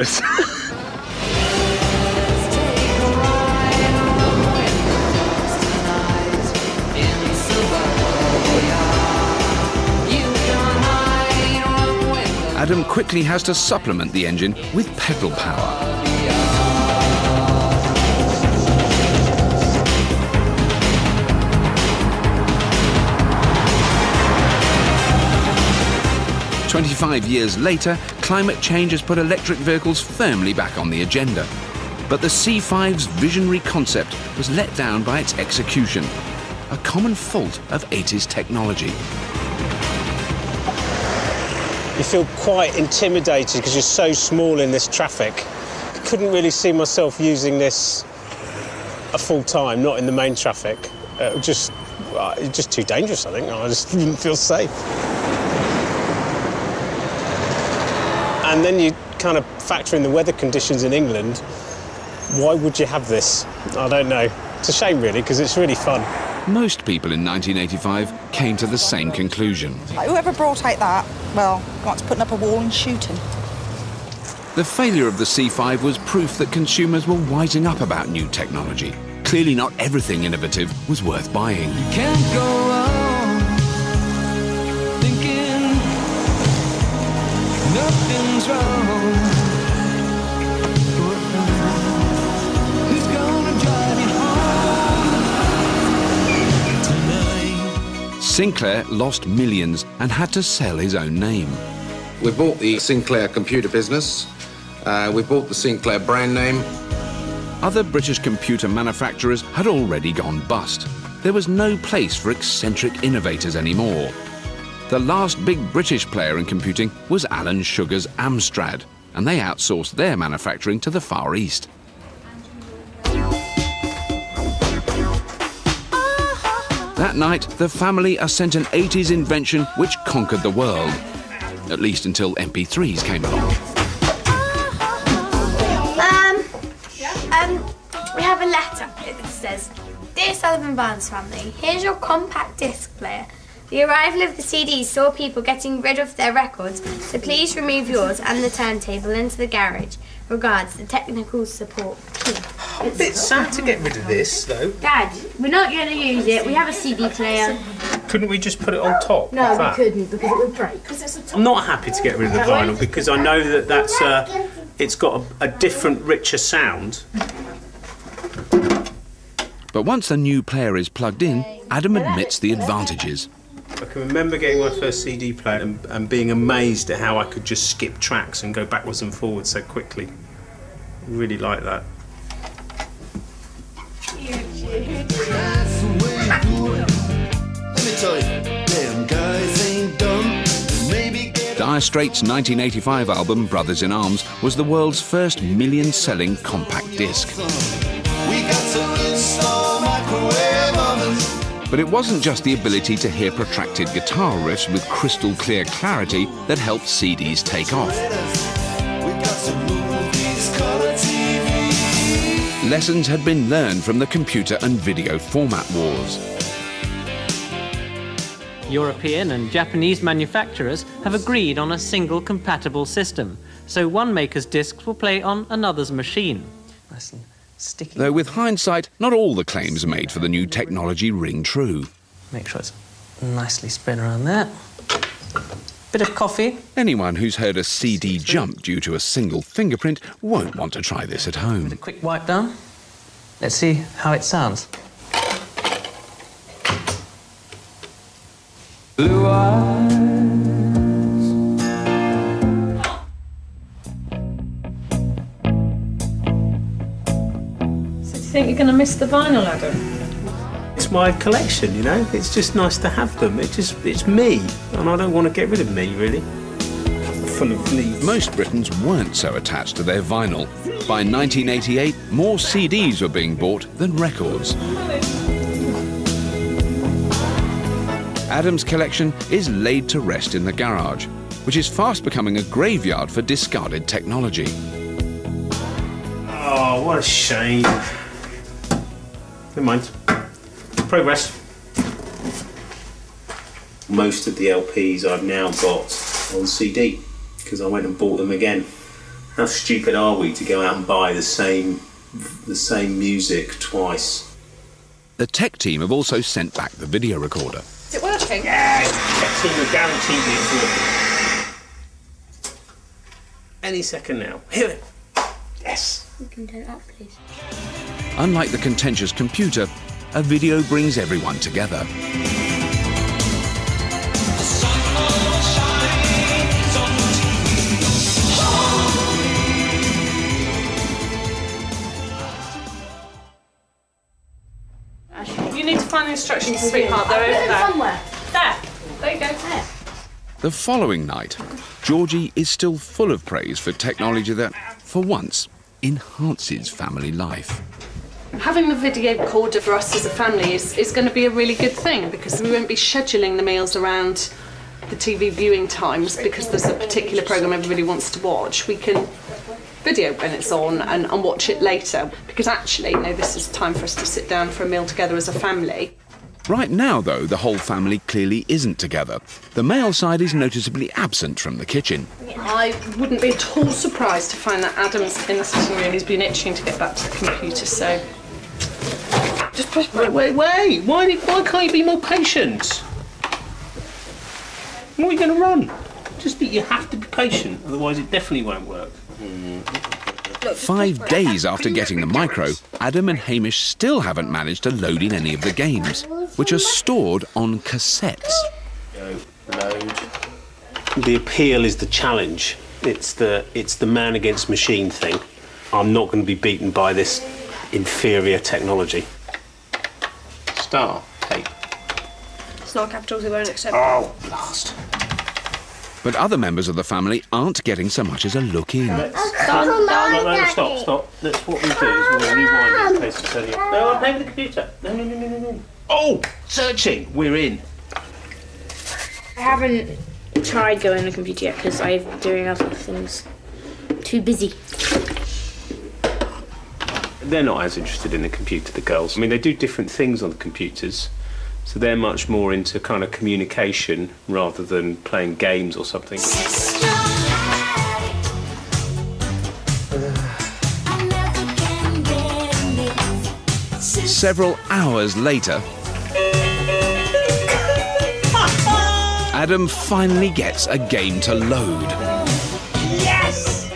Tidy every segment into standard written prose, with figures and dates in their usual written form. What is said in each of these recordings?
Adam quickly has to supplement the engine with pedal power. "25 years later, climate change has put electric vehicles firmly back on the agenda. But the C5's visionary concept was let down by its execution, a common fault of 80s technology. You feel quite intimidated because you're so small in this traffic. I couldn't really see myself using this a full time, not in the main traffic. It's just too dangerous, I think. I just didn't feel safe. And then you kind of factor in the weather conditions in England. Why would you have this? I don't know. It's a shame, really, because it's really fun. Most people in 1985 came to the same conclusion. Whoever brought out that, well, wants putting up a wall and shooting. The failure of the C5 was proof that consumers were wising up about new technology. Clearly not everything innovative was worth buying. You can't go on thinking nothing's wrong. Who's gonna drive you home tonight? Sinclair lost millions and had to sell his own name. We bought the Sinclair computer business. We bought the Sinclair brand name. Other British computer manufacturers had already gone bust. There was no place for eccentric innovators anymore. The last big British player in computing was Alan Sugar's Amstrad, and they outsourced their manufacturing to the Far East. That night, the family are sent an 80s invention which conquered the world, at least until MP3s came along. We have a letter. It says, "Dear Sullivan Barnes family, here's your compact disc player. The arrival of the CDs saw people getting rid of their records, so please remove yours and the turntable into the garage. Regards, the technical support team." A bit sad to get rid of this, though. Dad, we're not going to use it. We have a CD player. Couldn't we just put it on top? No, like we couldn't because it would break. I'm not happy to get rid of the vinyl because I know that it's got a different, richer sound. But once the new player is plugged in, Adam admits the advantages. I can remember getting my first CD player and being amazed at how I could just skip tracks and go backwards and forwards so quickly. Really like that. Dire Straits' 1985 album, Brothers in Arms, was the world's first million-selling compact disc. But it wasn't just the ability to hear protracted guitar riffs with crystal clear clarity that helped CDs take off. Lessons had been learned from the computer and video format wars. European and Japanese manufacturers have agreed on a single compatible system, so one maker's discs will play on another's machine. Nice and sticky. Though with hindsight, not all the claims made for the new technology ring true. Make sure it's nicely spread around there. Bit of coffee. Anyone who's heard a CD jump due to a single fingerprint won't want to try this at home. A quick wipe down. Let's see how it sounds. Blue eyes. So do you think you're going to miss the vinyl, Adam? It's my collection, you know. It's just nice to have them. It's me, and I don't want to get rid of me, really. Full of leaves. Most Britons weren't so attached to their vinyl. By 1988, more CDs were being bought than records. Adam's collection is laid to rest in the garage, which is fast becoming a graveyard for discarded technology. Oh, what a shame. Never mind. Progress. Most of the LPs I've now got on CD because I went and bought them again How stupid are we to go out and buy the same music twice? The tech team have also sent back the video recorder. Is it working? Yeah, the tech team are guaranteed it's working. Any second now. Hear it. Yes. You can turn it up, please. Unlike the contentious computer, a video brings everyone together. You need to find the instructions, sweetheart. They're over there. Somewhere. There you go. There. The following night, Georgie is still full of praise for technology that, for once, enhances family life. Having the video recorder for us as a family is going to be a really good thing, because we won't be scheduling the meals around the TV viewing times because there's a particular programme everybody wants to watch. We can video when it's on and watch it later, because actually, you know, this is time for us to sit down for a meal together as a family. Right now, though, the whole family clearly isn't together. The male side is noticeably absent from the kitchen. I wouldn't be at all surprised to find that Adam's in the sitting room. He's been itching to get back to the computer, so... Just press... Wait. Why can't you be more patient? What are you going to run? You have to be patient, otherwise it definitely won't work. 5 days after getting the micro, Adam and Hamish still haven't managed to load in any of the games, which are stored on cassettes. Go, load. The appeal is the challenge. It's the man against machine thing. I'm not going to be beaten by this inferior technology. Star, tape. It's not capitals, we won't accept. Oh, blast. But other members of the family aren't getting so much as a look in. No, stop. That's what we do, is we'll rewind it in case it's turning up. No, I'm playing with the computer. No. Oh, searching. We're in. I haven't tried going on the computer yet because I'm doing other things. Too busy. They're not as interested in the computer, the girls. I mean, they do different things on the computers. So they're much more into kind of communication rather than playing games or something. Several hours later, Adam finally gets a game to load. Yes!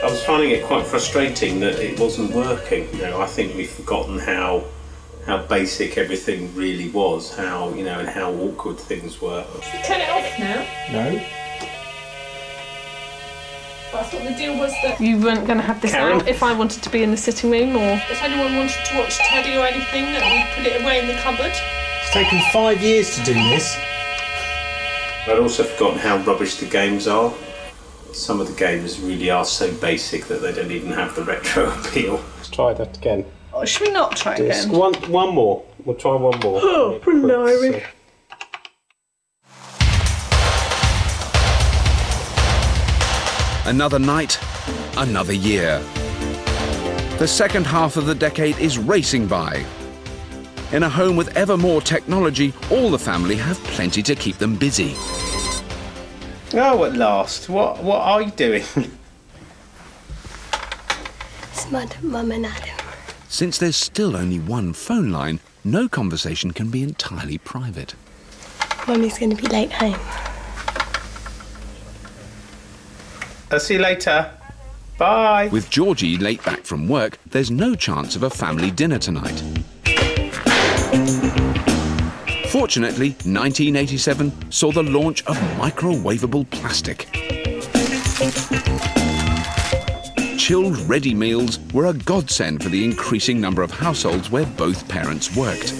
I was finding it quite frustrating that it wasn't working. You know, I think we've forgotten how basic everything really was, and how awkward things were. Turn it off now. No. But I thought the deal was that you weren't going to have this Karen? out if I wanted to be in the sitting room, or if anyone wanted to watch Teddy or anything, that we'd put it away in the cupboard. It's taken 5 years to do this. I'd also forgotten how rubbish the games are. Some of the games really are so basic that they don't even have the retro appeal. Let's try that again. Oh, should we not try again? One more. We'll try one more. Oh, blimey. Another night, another year. The second half of the decade is racing by. In a home with ever more technology, all the family have plenty to keep them busy. Oh, at last. What are you doing? It's Mum and Adam. Since there's still only one phone line, no conversation can be entirely private. Mummy's going to be late home. I'll see you later. Bye. With Georgie late back from work, there's no chance of a family dinner tonight. Fortunately, 1987 saw the launch of microwavable plastic. Chilled ready meals were a godsend for the increasing number of households where both parents worked.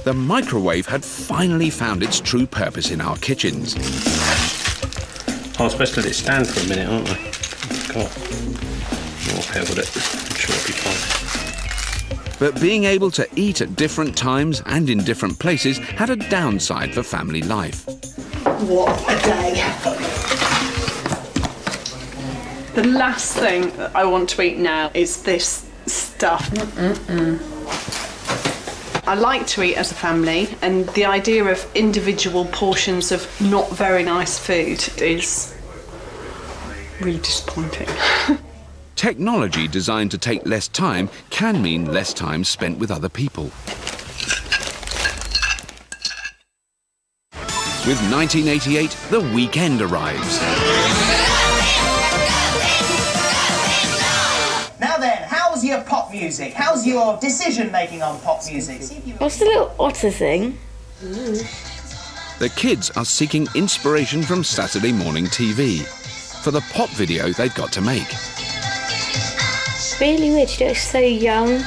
The microwave had finally found its true purpose in our kitchens. I'm supposed to let it stand for a minute, aren't I? God. I'll pair with it. I'm sure it'll be fine. But being able to eat at different times and in different places had a downside for family life. What a day. The last thing that I want to eat now is this stuff. I like to eat as a family, and the idea of individual portions of not very nice food is really disappointing. Technology designed to take less time can mean less time spent with other people. With 1988, the weekend arrives. Now then, how's your pop music? How's your decision-making on pop music? What's the little otter thing? The kids are seeking inspiration from Saturday morning TV for the pop video they've got to make. Really weird, she looks so young.